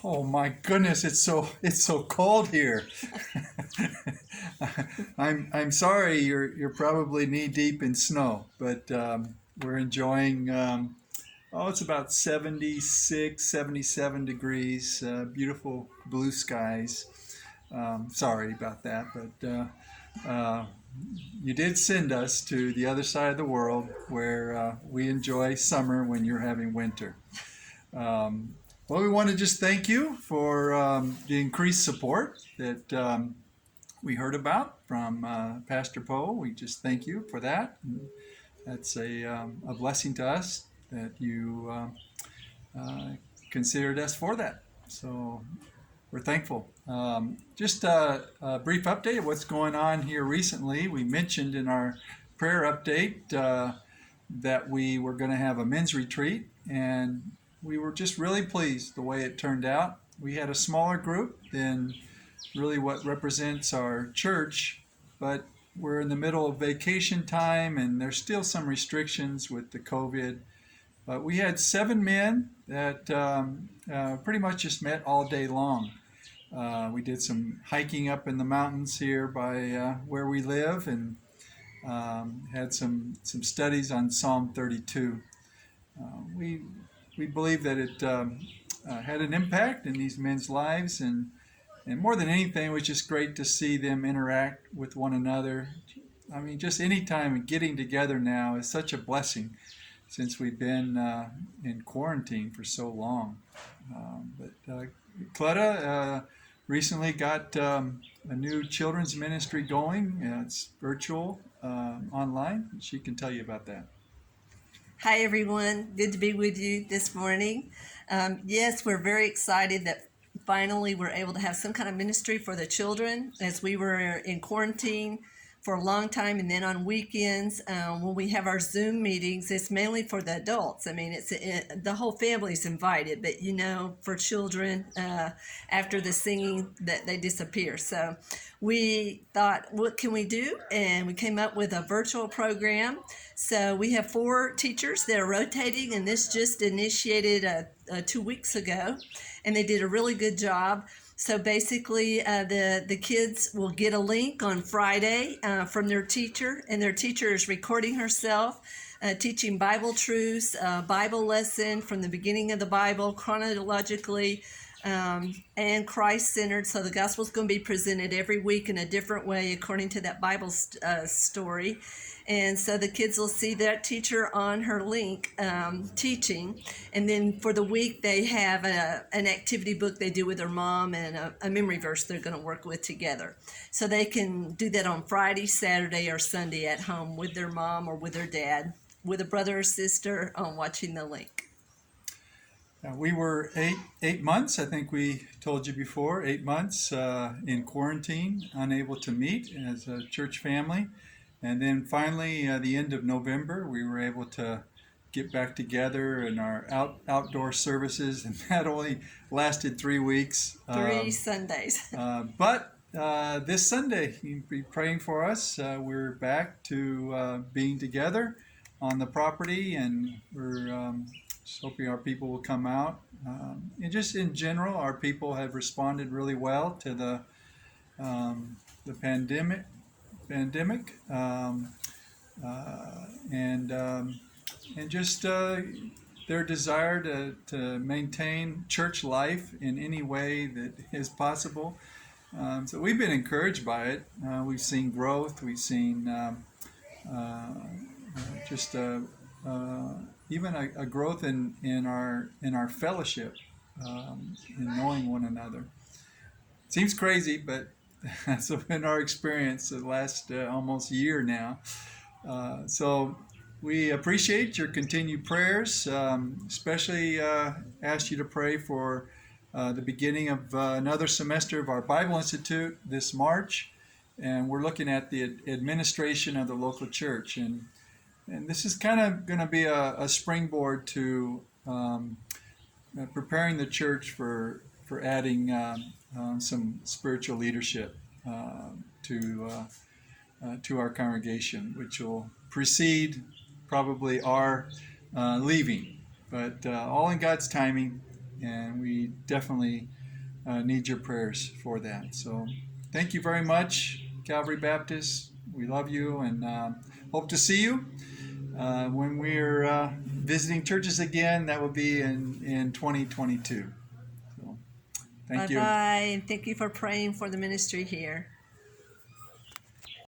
Oh my goodness, it's so cold here. I'm sorry you're probably knee deep in snow, but we're enjoying it's about 76, 77 degrees, beautiful blue skies. Sorry about that, but uh, you did send us to the other side of the world where we enjoy summer when you're having winter. Um, well, we want to just thank you for the increased support that we heard about from Pastor Poe. We just thank you for that. And that's a blessing to us that you uh, considered us for that. So we're thankful. Just a brief update of what's going on here recently. We mentioned in our prayer update that we were going to have a men's retreat, and we were just really pleased the way it turned out. We had a smaller group than really what represents our church, but we're in the middle of vacation time, and there's still some restrictions with the COVID. But we had 7 men that pretty much just met all day long. We did some hiking up in the mountains here by where we live, and had some studies on Psalm 32. We we believe that it had an impact in these men's lives, and more than anything, it was just great to see them interact with one another. I mean, just any time getting together now is such a blessing since we've been in quarantine for so long. But Cleta recently got a new children's ministry going. It's virtual, online. She can tell you about that. Hi, everyone. Good to be with you this morning. Yes, we're very excited that finally we're able to have some kind of ministry for the children as we were in quarantine for a long time. And then on weekends, when we have our Zoom meetings, it's mainly for the adults. I mean, the whole family's invited, but for children, after the singing, that they disappear. So we thought, what can we do? And we came up with a virtual program. So we have 4 teachers that are rotating, and this just initiated 2 weeks ago, and they did a really good job. So basically, the kids will get a link on Friday from their teacher, and their teacher is recording herself teaching Bible truths, Bible lesson from the beginning of the Bible chronologically, and Christ-centered. So the gospel is going to be presented every week in a different way according to that Bible story. And so the kids will see that teacher on her link teaching. And then for the week, they have an activity book they do with their mom and a memory verse they're going to work with together. So they can do that on Friday, Saturday, or Sunday at home with their mom or with their dad, with a brother or sister on watching the link. We were eight months, I think we told you before, 8 months in quarantine, unable to meet as a church family. And then finally, the end of November, we were able to get back together in our outdoor services, and that only lasted 3 weeks. 3 Sundays. But this Sunday, you'd be praying for us. We're back to being together on the property, and we're just hoping our people will come out. And just in general, our people have responded really well to the pandemic, and just their desire to maintain church life in any way that is possible. So we've been encouraged by it. We've seen growth. We've seen just even a growth in our fellowship, in knowing one another. Seems crazy, but that's been our experience the last almost year now. So we appreciate your continued prayers, especially ask you to pray for the beginning of another semester of our Bible Institute this March. And we're looking at the administration of the local church. And this is kind of going to be a springboard to preparing the church for adding some spiritual leadership to our congregation, which will precede probably our leaving, but all in God's timing. and we definitely need your prayers for that. So thank you very much, Calvary Baptist. We love you and hope to see you when we're visiting churches again. That will be in 2022. So Bye thank you. bye, and thank you for praying for the ministry here.